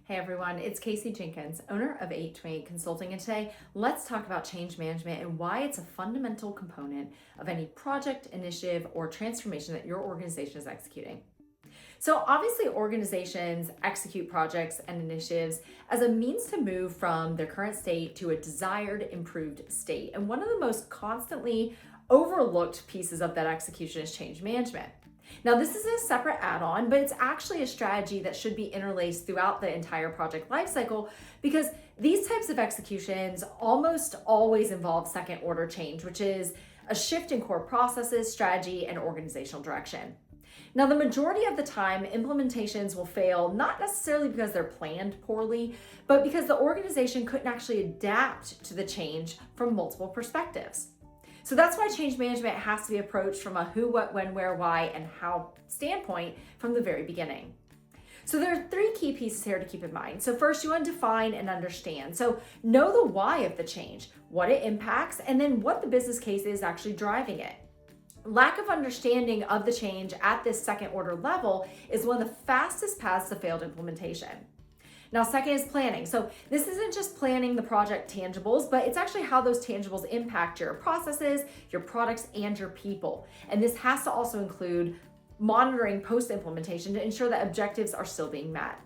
Hey everyone, it's Casey Jenkins, owner of 828 Consulting, and today let's talk about change management and why it's a fundamental component of any project, initiative, or transformation that your organization is executing. So obviously organizations execute projects and initiatives as a means to move from their current state to a desired improved state. And one of the most constantly overlooked pieces of that execution is change management. Now, this is a separate add-on, but it's actually a strategy that should be interlaced throughout the entire project lifecycle because these types of executions almost always involve second order change, which is a shift in core processes, strategy, and organizational direction. Now, the majority of the time, implementations will fail, not necessarily because they're planned poorly, but because the organization couldn't actually adapt to the change from multiple perspectives. So that's why change management has to be approached from a who, what, when, where, why, and how standpoint from the very beginning. So there are three key pieces here to keep in mind. So first, you want to define and understand. So know the why of the change, what it impacts, and then what the business case is actually driving it. Lack of understanding of the change at this second order level is one of the fastest paths to failed implementation. Now, second is planning. So this isn't just planning the project tangibles, but it's actually how those tangibles impact your processes, your products, and your people. And this has to also include monitoring post-implementation to ensure that objectives are still being met.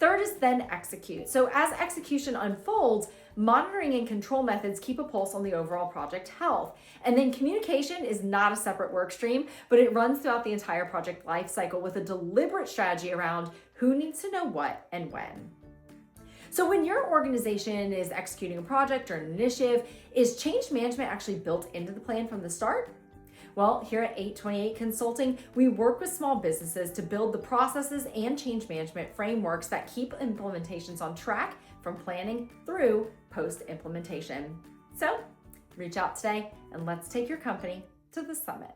Third is then execute. So as execution unfolds, monitoring and control methods keep a pulse on the overall project health. And then communication is not a separate work stream, but it runs throughout the entire project lifecycle with a deliberate strategy around who needs to know what and when. So when your organization is executing a project or an initiative, is change management actually built into the plan from the start? Well, here at 828 Consulting, we work with small businesses to build the processes and change management frameworks that keep implementations on track from planning through post-implementation. So reach out today and let's take your company to the summit.